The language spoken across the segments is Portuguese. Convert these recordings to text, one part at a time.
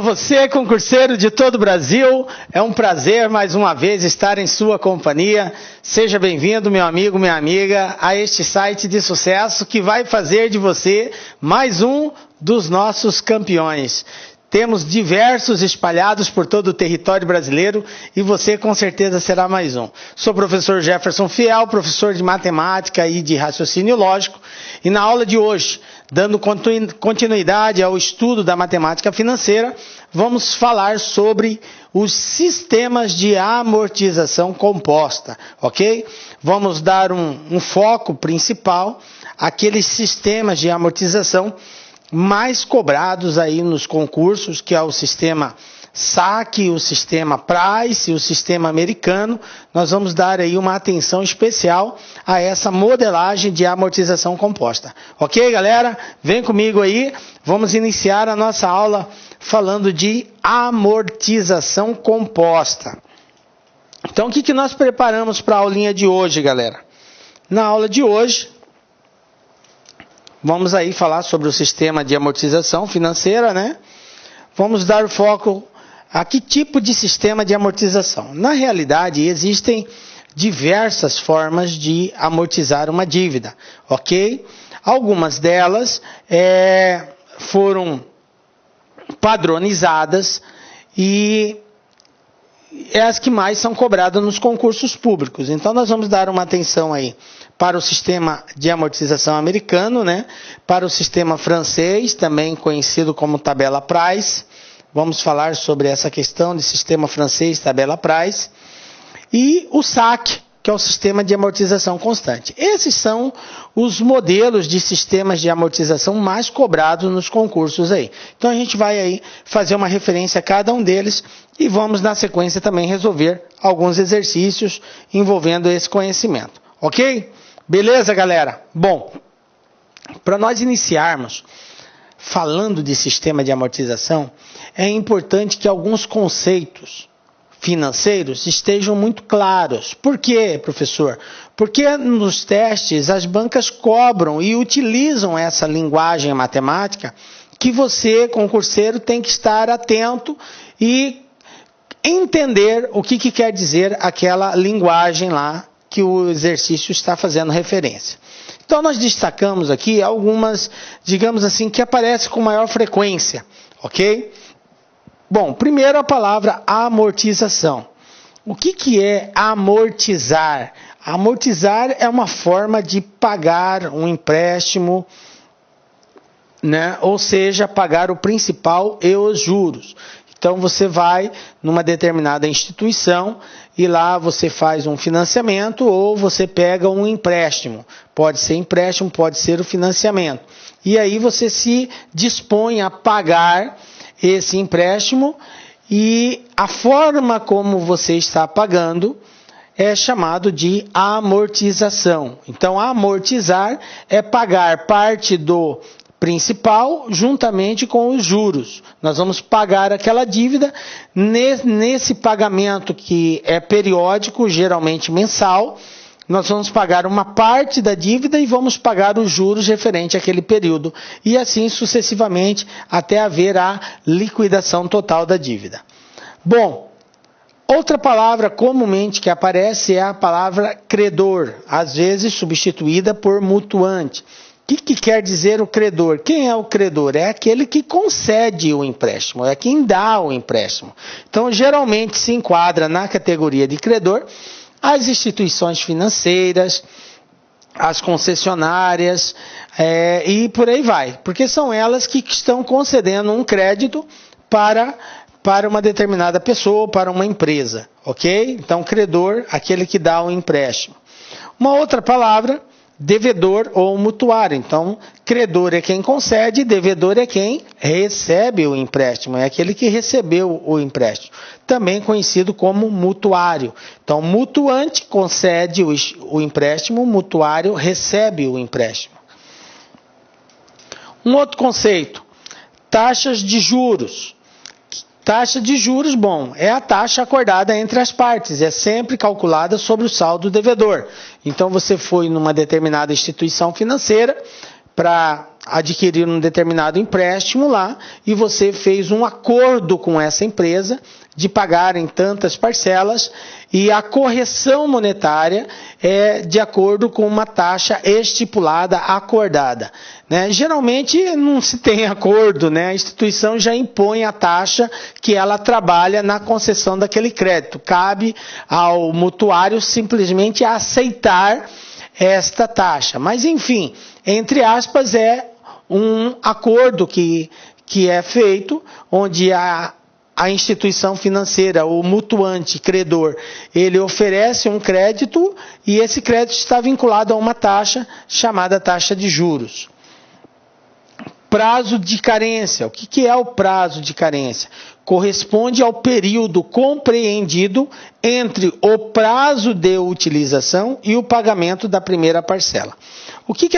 Você, concurseiro de todo o Brasil, é um prazer mais uma vez estar em sua companhia. Seja bem-vindo, meu amigo, minha amiga, a este site de sucesso que vai fazer de você mais um dos nossos campeões. Temos diversos espalhados por todo o território brasileiro e você com certeza será mais um. Sou o professor Jefferson Fiel, professor de matemática e de raciocínio lógico, e na aula de hoje, dando continuidade ao estudo da matemática financeira, vamos falar sobre os sistemas de amortização composta, ok? Vamos dar um foco principal àqueles sistemas de amortização mais cobrados aí nos concursos, que é o sistema SAC, o sistema Price e o sistema americano. Nós vamos dar aí uma atenção especial a essa modelagem de amortização composta. Ok, galera? Vem comigo aí, vamos iniciar a nossa aula falando de amortização composta. Então, o que nós preparamos para a aulinha de hoje, galera? Na aula de hoje, vamos aí falar sobre o sistema de amortização financeira, né? Vamos dar foco a que tipo de sistema de amortização. Na realidade, existem diversas formas de amortizar uma dívida, ok? Algumas delas foram padronizadas e é as que mais são cobradas nos concursos públicos. Então, nós vamos dar uma atenção aí para o sistema de amortização americano, né? Para o sistema francês, também conhecido como tabela Price. Vamos falar sobre essa questão de sistema francês, tabela Price. E o SAC, que é o sistema de amortização constante. Esses são os modelos de sistemas de amortização mais cobrados nos concursos aí. Então, a gente vai aí fazer uma referência a cada um deles e vamos, na sequência, também resolver alguns exercícios envolvendo esse conhecimento. Ok? Beleza, galera? Bom, para nós iniciarmos falando de sistema de amortização, é importante que alguns conceitos financeiros estejam muito claros. Por quê, professor? Porque nos testes as bancas cobram e utilizam essa linguagem matemática que você, concurseiro, tem que estar atento e entender o que quer dizer aquela linguagem lá que o exercício está fazendo referência. Então, nós destacamos aqui algumas, digamos assim, que aparecem com maior frequência, ok? Bom, primeiro a palavra amortização. O que é amortizar? Amortizar é uma forma de pagar um empréstimo, né? Ou seja, pagar o principal e os juros. Então, você vai numa determinada instituição e lá você faz um financiamento ou você pega um empréstimo. Pode ser empréstimo, pode ser o financiamento. E aí você se dispõe a pagar esse empréstimo e a forma como você está pagando é chamado de amortização. Então, amortizar é pagar parte do principal juntamente com os juros. Nós vamos pagar aquela dívida nesse pagamento que é periódico, geralmente mensal. Nós vamos pagar uma parte da dívida e vamos pagar os juros referente àquele período. E assim sucessivamente até haver a liquidação total da dívida. Bom, outra palavra comumente que aparece é a palavra credor, às vezes substituída por mutuante. O que quer dizer o credor? Quem é o credor? É aquele que concede o empréstimo, é quem dá o empréstimo. Então, geralmente se enquadra na categoria de credor as instituições financeiras, as concessionárias e por aí vai. Porque são elas que estão concedendo um crédito para uma determinada pessoa, para uma empresa, ok? Então, credor, aquele que dá o empréstimo. Uma outra palavra, devedor ou mutuário. Então, credor é quem concede, devedor é quem recebe o empréstimo, é aquele que recebeu o empréstimo. Também conhecido como mutuário. Então, mutuante concede o empréstimo, mutuário recebe o empréstimo. Um outro conceito, taxas de juros. Taxa de juros, bom, é a taxa acordada entre as partes, é sempre calculada sobre o saldo devedor. Então, você foi numa determinada instituição financeira, para adquirir um determinado empréstimo lá e você fez um acordo com essa empresa de pagar em tantas parcelas e a correção monetária é de acordo com uma taxa estipulada, acordada, né? Geralmente não se tem acordo, né? A instituição já impõe a taxa que ela trabalha na concessão daquele crédito. Cabe ao mutuário simplesmente aceitar esta taxa. Mas enfim, entre aspas, é um acordo que é feito, onde a instituição financeira, o mutuante, credor, ele oferece um crédito e esse crédito está vinculado a uma taxa chamada taxa de juros. Prazo de carência. O que é o prazo de carência? Corresponde ao período compreendido entre o prazo de utilização e o pagamento da primeira parcela. O que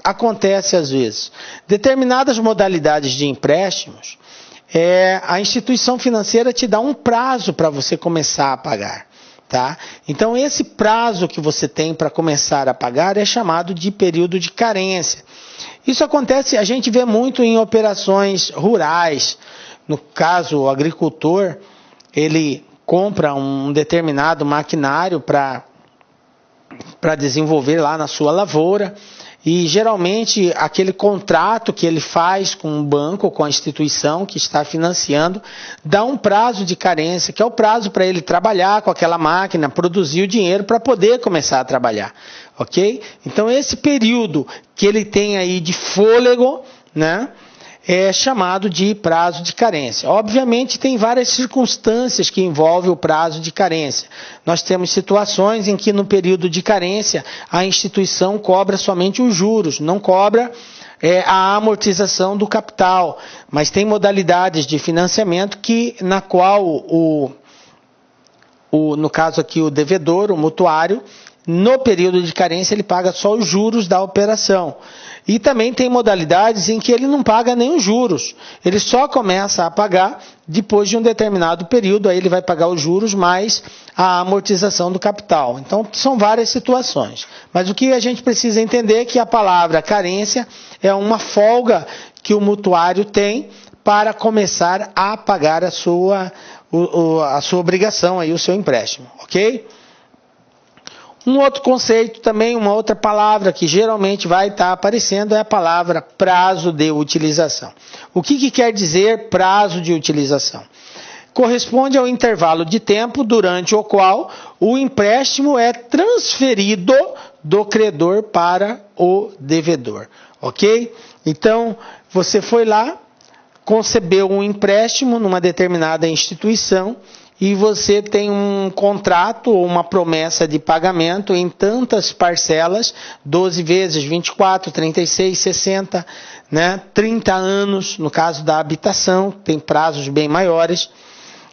acontece às vezes? Determinadas modalidades de empréstimos, a instituição financeira te dá um prazo para você começar a pagar. Tá? Então esse prazo que você tem para começar a pagar é chamado de período de carência. Isso acontece, a gente vê muito em operações rurais. No caso, o agricultor, ele compra um determinado maquinário para desenvolver lá na sua lavoura. E geralmente aquele contrato que ele faz com o banco, com a instituição que está financiando, dá um prazo de carência, que é o prazo para ele trabalhar com aquela máquina, produzir o dinheiro para poder começar a trabalhar, ok? Então esse período que ele tem aí de fôlego, né, é chamado de prazo de carência. Obviamente tem várias circunstâncias que envolvem o prazo de carência. Nós temos situações em que no período de carência a instituição cobra somente os juros, não cobra a amortização do capital, mas tem modalidades de financiamento na qual no caso aqui o devedor, o mutuário, no período de carência ele paga só os juros da operação. E também tem modalidades em que ele não paga nem os juros. Ele só começa a pagar depois de um determinado período, aí ele vai pagar os juros mais a amortização do capital. Então são várias situações. Mas o que a gente precisa entender é que a palavra carência é uma folga que o mutuário tem para começar a pagar a sua obrigação, aí, o seu empréstimo, ok? Um outro conceito também, uma outra palavra que geralmente vai estar aparecendo é a palavra prazo de utilização. O que quer dizer prazo de utilização? Corresponde ao intervalo de tempo durante o qual o empréstimo é transferido do credor para o devedor, ok? Então, você foi lá, concebeu um empréstimo numa determinada instituição, e você tem um contrato ou uma promessa de pagamento em tantas parcelas, 12 vezes, 24, 36, 60, né? 30 anos, no caso da habitação, tem prazos bem maiores.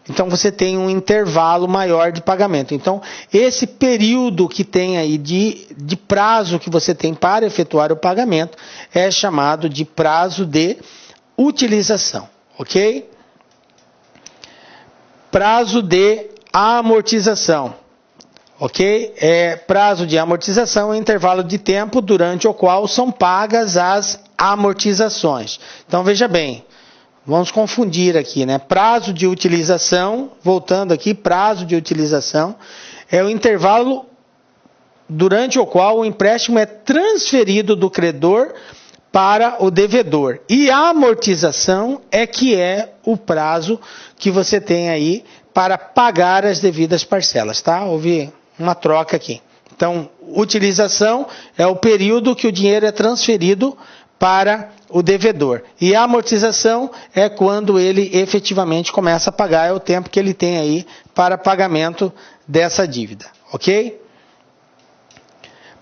Então você tem um intervalo maior de pagamento. Então esse período que tem aí de prazo que você tem para efetuar o pagamento é chamado de prazo de utilização, ok? Prazo de amortização, ok? Prazo de amortização é intervalo de tempo durante o qual são pagas as amortizações. Então veja bem, vamos confundir aqui, né? Prazo de utilização, voltando aqui, prazo de utilização é o intervalo durante o qual o empréstimo é transferido do credor para o devedor. E a amortização é o prazo que você tem aí para pagar as devidas parcelas, tá? Houve uma troca aqui. Então, utilização é o período que o dinheiro é transferido para o devedor. E a amortização é quando ele efetivamente começa a pagar, é o tempo que ele tem aí para pagamento dessa dívida, ok?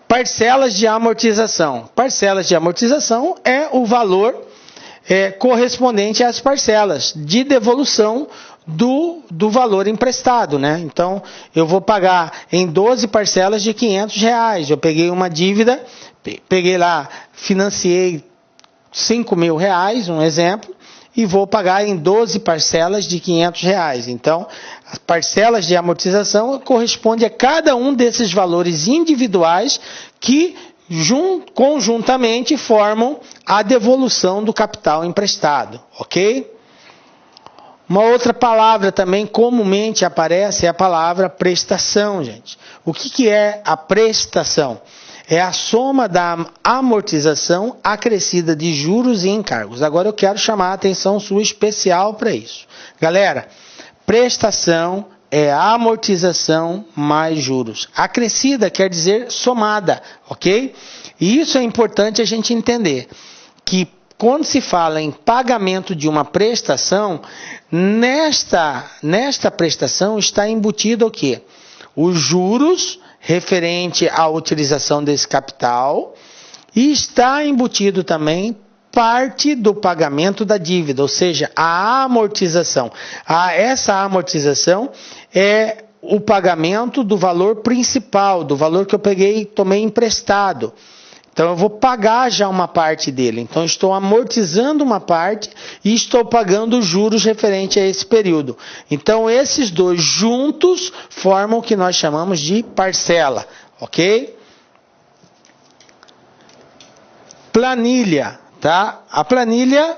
Parcelas de amortização. Parcelas de amortização é o valor correspondente às parcelas de devolução do valor emprestado, né? Então, eu vou pagar em 12 parcelas de R$500. Eu peguei uma dívida, peguei lá, financiei R$5.000, um exemplo, e vou pagar em 12 parcelas de R$500. Então, as parcelas de amortização correspondem a cada um desses valores individuais que conjuntamente formam a devolução do capital emprestado, ok? Uma outra palavra também comumente aparece é a palavra prestação, gente. O que é a prestação? É a soma da amortização acrescida de juros e encargos. Agora eu quero chamar a atenção sua especial para isso. Galera, prestação é amortização mais juros. Acrescida quer dizer somada, ok? E isso é importante a gente entender, que quando se fala em pagamento de uma prestação, nesta prestação está embutido o quê? Os juros referente à utilização desse capital e está embutido também parte do pagamento da dívida, ou seja, a amortização. Essa amortização é o pagamento do valor principal, do valor que eu tomei emprestado. Então eu vou pagar já uma parte dele. Então estou amortizando uma parte e estou pagando os juros referente a esse período. Então esses dois juntos formam o que nós chamamos de parcela, ok? Planilha, tá? A planilha,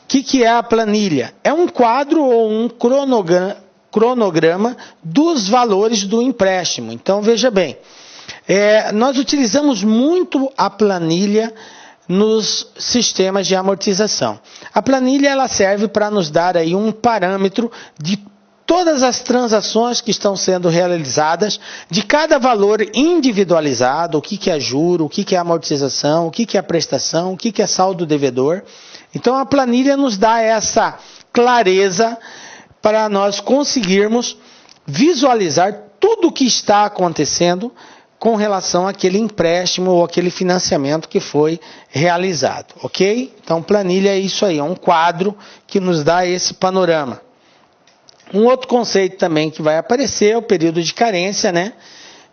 o que é a planilha? É um quadro ou um cronograma dos valores do empréstimo. Então veja bem. Nós utilizamos muito a planilha nos sistemas de amortização. A planilha ela serve para nos dar aí um parâmetro de todas as transações que estão sendo realizadas, de cada valor individualizado, o que é juro, o que é amortização, o que é prestação, o que é saldo devedor. Então a planilha nos dá essa clareza para nós conseguirmos visualizar tudo o que está acontecendo com relação àquele empréstimo ou aquele financiamento que foi realizado, ok? Então, planilha é isso aí, é um quadro que nos dá esse panorama. Um outro conceito também que vai aparecer é o período de carência, né?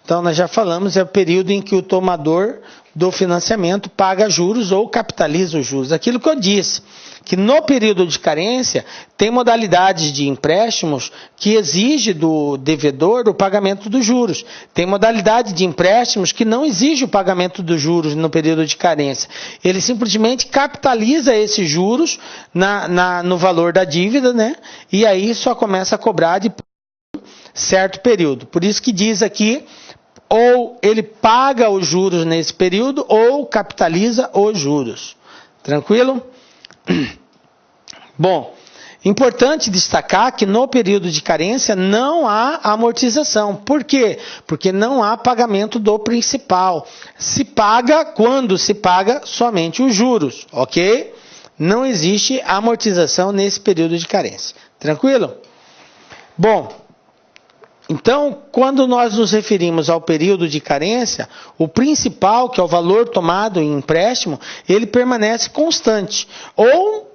Então, nós já falamos, é o período em que o tomador do financiamento paga juros ou capitaliza os juros. Aquilo que eu disse, que no período de carência tem modalidades de empréstimos que exige do devedor o pagamento dos juros. Tem modalidade de empréstimos que não exige o pagamento dos juros no período de carência. Ele simplesmente capitaliza esses juros no valor da dívida, né? E aí só começa a cobrar de certo período. Por isso que diz aqui, ou ele paga os juros nesse período ou capitaliza os juros. Tranquilo? Bom, importante destacar que no período de carência não há amortização. Por quê? Porque não há pagamento do principal. Se paga, quando se paga, somente os juros, ok? Não existe amortização nesse período de carência. Tranquilo? Bom, então, quando nós nos referimos ao período de carência, o principal, que é o valor tomado em empréstimo, ele permanece constante. Ou,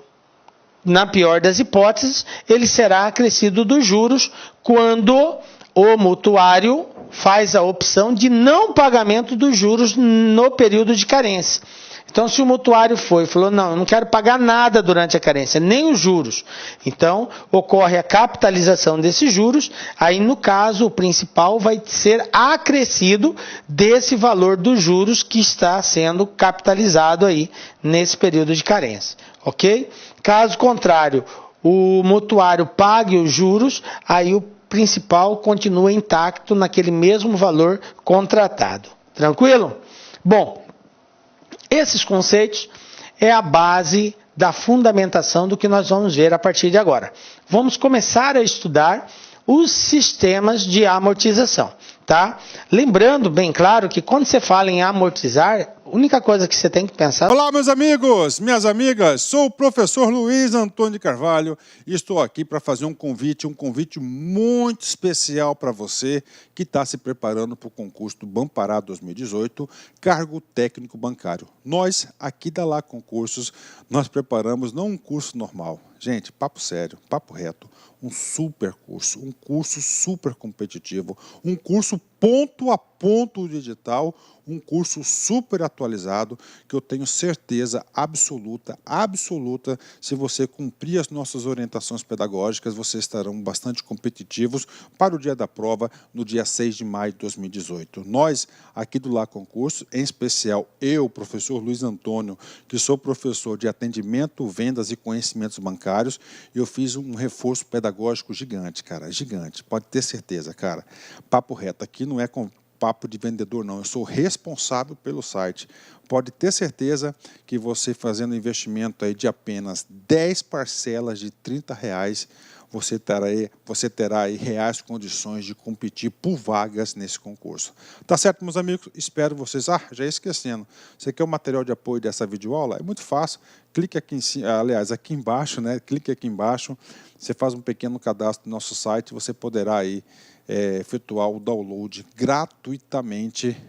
na pior das hipóteses, ele será acrescido dos juros quando o mutuário faz a opção de não pagamento dos juros no período de carência. Então, se o mutuário falou, não, eu não quero pagar nada durante a carência, nem os juros. Então, ocorre a capitalização desses juros, aí no caso, o principal vai ser acrescido desse valor dos juros que está sendo capitalizado aí nesse período de carência, ok? Caso contrário, o mutuário pague os juros, aí o principal continua intacto naquele mesmo valor contratado. Tranquilo? Bom, esses conceitos é a base da fundamentação do que nós vamos ver a partir de agora. Vamos começar a estudar os sistemas de amortização, tá? Lembrando bem claro que quando você fala em amortizar, a única coisa que você tem que pensar... Olá, meus amigos, minhas amigas, sou o professor Luiz Antônio de Carvalho e estou aqui para fazer um convite muito especial para você que está se preparando para o concurso do Banpará 2018, cargo técnico bancário. Nós, aqui da Lá Concursos, nós preparamos não um curso normal, gente, papo sério, papo reto, um super curso, um curso super competitivo, um curso ponto a ponto digital, um curso super atualizado, que eu tenho certeza absoluta, se você cumprir as nossas orientações pedagógicas, vocês estarão bastante competitivos para o dia da prova, no dia 6 de maio de 2018. Nós, aqui do Lá Concurso, em especial eu, professor Luiz Antônio, que sou professor de atendimento, vendas e conhecimentos bancários, eu fiz um reforço pedagógico gigante, cara, gigante, pode ter certeza, cara. Papo reto, aqui não é com papo de vendedor, não. Eu sou responsável pelo site. Pode ter certeza que você fazendo investimento aí de apenas 10 parcelas de R$30, você terá aí reais condições de competir por vagas nesse concurso. Tá certo, meus amigos? Espero vocês. Já ia esquecendo. Você quer o material de apoio dessa videoaula? É muito fácil. Clique aqui em cima, aliás, aqui embaixo, né? Clique aqui embaixo. Você faz um pequeno cadastro no nosso site. Você poderá aí efetuar o download gratuitamente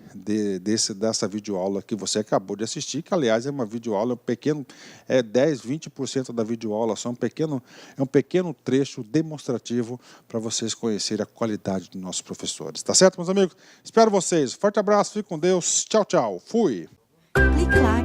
dessa videoaula que você acabou de assistir, que aliás é uma videoaula pequeno, 10, 20% da videoaula, só é um pequeno trecho demonstrativo para vocês conhecerem a qualidade dos nossos professores. Tá certo, meus amigos? Espero vocês. Forte abraço, fique com Deus. Tchau, tchau. Fui! Clique lá.